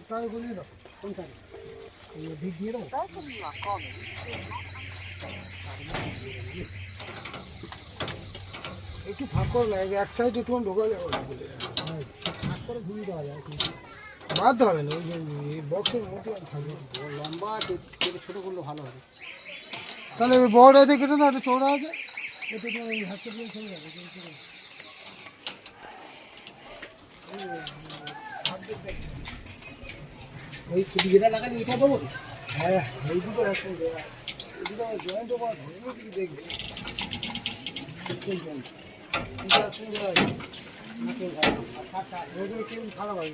টাকা করে দাও কোনটা ভিড় দিয়ে দাও একটু ফাঁক করে লাগে এক সাইডে একটু ঢোকা যাবে ফাঁক করে ঘুরিয়ে দেওয়া যায় বাদ হবে না ওই বক্সের মধ্যে থাকবে লম্বা ছোটো করলে ভালো হবে তাহলে ওই বড় এতে কেটে না একটা চৌড়া আছে এতে তো ওই হাতে দিয়ে চলে যাবে ওই যেটা লাগালি ওইটা দেবো হ্যাঁ এই দুটো একসঙ্গে এই দুটো জয়েন্টও করা ভেঙে দিকে দেখবে একসঙ্গে কেউ খারাপ হয়